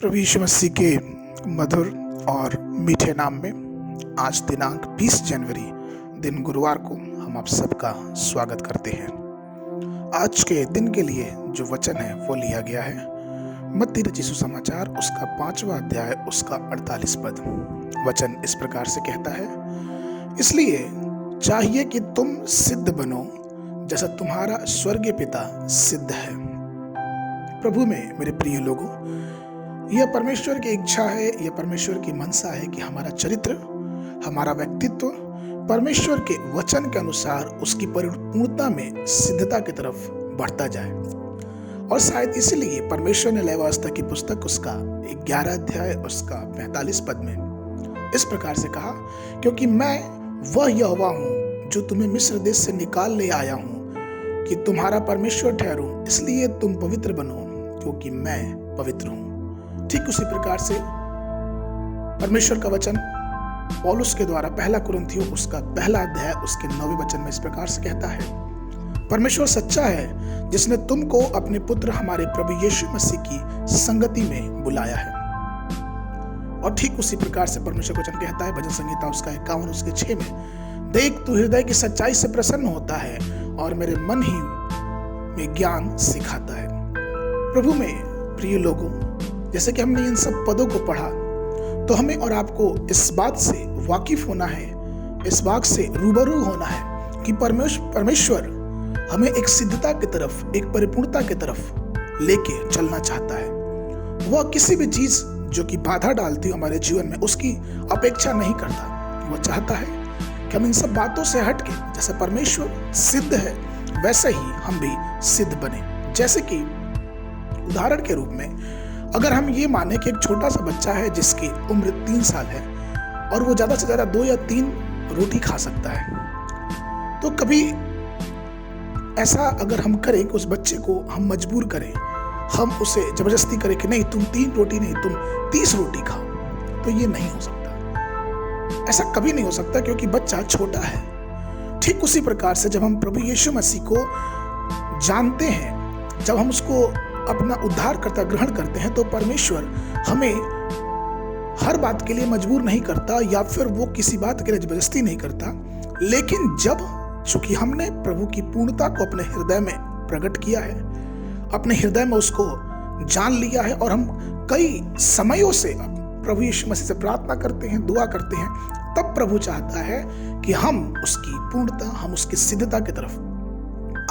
प्रभु यीशु मसीह के मधुर और मीठे नाम में आज दिनांक 20 जनवरी दिन गुरुवार को हम आप सबका स्वागत करते हैं। आज के दिन के लिए जो वचन है वो लिया गया है मत्ती रचित सुसमाचार उसका 5वां अध्याय उसका 48 पद। वचन इस प्रकार से कहता है, इसलिए चाहिए कि तुम सिद्ध बनो जैसा तुम्हारा स्वर्गीय पिता सिद्ध है। प्रभु में मेरे प्रिय लोगों, यह परमेश्वर की इच्छा है, यह परमेश्वर की मनसा है कि हमारा चरित्र, हमारा व्यक्तित्व परमेश्वर के वचन के अनुसार उसकी परिपूर्णता में सिद्धता की तरफ बढ़ता जाए। और शायद इसीलिए परमेश्वर ने लेवी व्यवस्था की पुस्तक उसका 11 अध्याय उसका 45 पद में इस प्रकार से कहा, क्योंकि मैं वह यहोवा हूँ जो तुम्हें मिस्र देश से निकाल ले आया हूँ कि तुम्हारा परमेश्वर ठहरूं, इसलिए तुम पवित्र बनो क्योंकि मैं पवित्र हूँ। ठीक उसी प्रकार से परमेश्वर का वचन पौलुस के द्वारा पहला कुरिन्थियों उसका पहला अध्याय उसके 9वें वचन में इस प्रकार से कहता है, परमेश्वर सच्चा है जिसने तुमको अपने पुत्र हमारे प्रभु यीशु मसीह की संगति में बुलाया है। और ठीक उसी प्रकार से परमेश्वर वचन कहता है भजन संहिता उसका 51 उसके 6 में, देख तू हृदय की सच्चाई से प्रसन्न होता है और मेरे मन ही में ज्ञान सिखाता है। प्रभु में प्रिय लोगों, जैसे कि हमने इन सब पदों को पढ़ा तो हमें और आपको इस बात से वाकिफ होना है, इस बात से रूबरू होना है कि परमेश्वर हमें एक सिद्धता की तरफ, एक परिपूर्णता की तरफ लेके चलना चाहता है। वह किसी भी चीज जो कि बाधा डालती हो हमारे जीवन में उसकी अपेक्षा नहीं करता। वह चाहता है कि हम इन सब बातों से हटके जैसे परमेश्वर सिद्ध है वैसे ही हम भी सिद्ध बने। जैसे कि उदाहरण के रूप में अगर हम ये माने कि एक छोटा सा बच्चा है जिसकी उम्र 3 साल है और वो ज्यादा से ज्यादा 2 या 3 रोटी खा सकता है, तो कभी ऐसा अगर हम करें कि उस बच्चे को हम मजबूर करें, हम उसे जबरदस्ती करें कि नहीं तुम 3 रोटी नहीं तुम 30 रोटी खाओ, तो ये नहीं हो सकता। ऐसा कभी नहीं हो सकता क्योंकि बच्चा छोटा है। ठीक उसी प्रकार से जब हम प्रभु यीशु मसीह को जानते हैं, जब हम उसको अपना उद्धारकर्ता ग्रहण करते हैं, तो परमेश्वर हमें हर बात के लिए मजबूर नहीं करता या फिर वो किसी बात के लिए जबरदस्ती नहीं करता। लेकिन जब चूंकि हमने प्रभु की पूर्णता को अपने हृदय में प्रकट किया है, अपने हृदय में उसको जान लिया है और हम कई समयों से प्रभु यीशु मसीह से प्रार्थना करते हैं, दुआ करते हैं, तब प्रभु चाहता है कि हम उसकी पूर्णता, हम उसकी सिद्धता की तरफ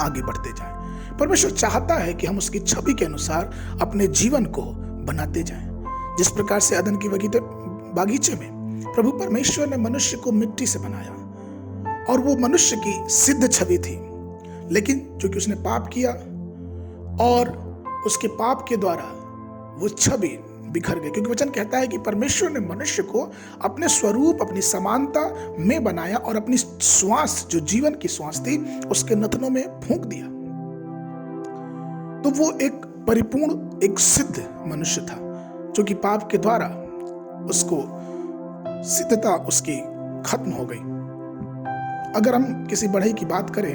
आगे बढ़ते जाएं। परमेश्वर चाहता है कि हम उसकी छवि के अनुसार अपने जीवन को बनाते जाएं। जिस प्रकार से अदन की बागीचे में प्रभु परमेश्वर ने मनुष्य को मिट्टी से बनाया और वो मनुष्य की सिद्ध छवि थी, लेकिन चूंकि उसने पाप किया और उसके पाप के द्वारा वो छवि बिखर गई। क्योंकि वचन कहता है कि परमेश्वर ने मनुष्य को अपने स्वरूप, अपनी समानता में बनाया और अपनी श्वास, जो जीवन की श्वास थी, उसके नथनों में फूंक दिया। तो वो एक परिपूर्ण, एक सिद्ध मनुष्य था, जो कि पाप के द्वारा उसको सिद्धता उसकी खत्म हो गई। अगर हम किसी बढ़ई की बात करें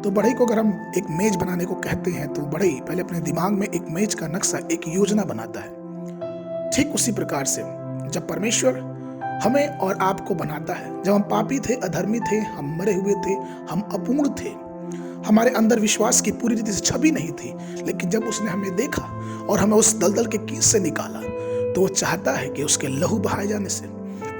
तो बढ़ई को अगर हम एक मेज बनाने को कहते हैं तो बढ़ई पहले अपने दिमाग में एक मेज का नक्शा, एक योजना बनाता है। ठीक उसी प्रकार से जब परमेश्वर हमें और आपको बनाता है, जब हम पापी थे, अधर्मी थे, हम मरे हुए थे, हम अपूर्ण थे, हमारे अंदर विश्वास की पूरी रीति से छवि नहीं थी, लेकिन जब उसने हमें देखा और हमें उस दलदल के कीच से निकाला, तो वो चाहता है कि उसके लहू बहाए जाने से,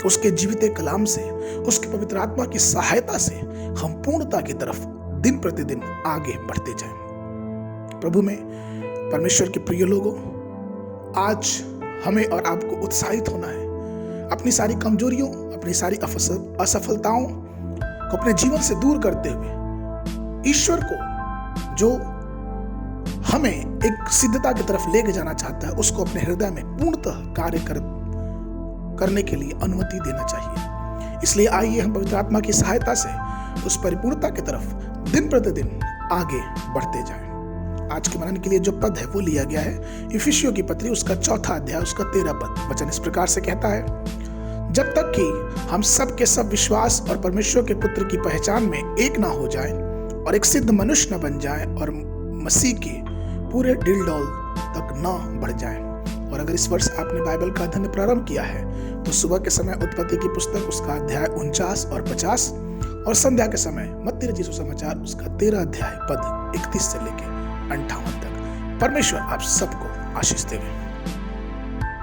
उसके जीवित कलाम से, उसके पवित्र आत्मा की सहायता से हम पूर्णता की तरफ दिन प्रतिदिन आगे बढ़ते जाएं। प्रभु में परमेश्वर के प्रिय लोगों, आज हमें और आपको उत्साहित होना है। अपनी सारी कमजोरियों, अपनी सारी असफलताओं को अपने जीवन से दूर करते हुए ईश्वर को, जो हमें एक सिद्धता की तरफ लेके जाना चाहता है, उसको अपने हृदय में पूर्णतः कार्य करने के लिए अनुमति देना चाहिए। इसलिए आइए हम पवित्र आत्मा की सहायता से उस परिपूर्णता की तरफ दिन प्रतिदिन आगे बढ़ते जाएं। आज के मनन के लिए जो पद है वो लिया गया है इफिसियों की पत्री उसका 4 अध्याय उसका 13 पद। वचन इस प्रकार से कहता है, जब तक कि हम सब के सब विश्वास और परमेश्वर के पुत्र की पहचान में एक ना हो जाएं और एक सिद्ध मनुष्य न बन जाए और मसीह के पूरे डिलडौल तक न बढ़ जाए। और अगर इस वर्ष आपने बाइबल का अध्ययन प्रारंभ किया है तो सुबह के समय उत्पत्ति की पुस्तक उसका अध्याय 49 और 50 और संध्या के समय मत्ती रचित सुसमाचार उसका 13 अध्याय पद 31 से लेके 58 तक। परमेश्वर आप सबको आशीष देवे।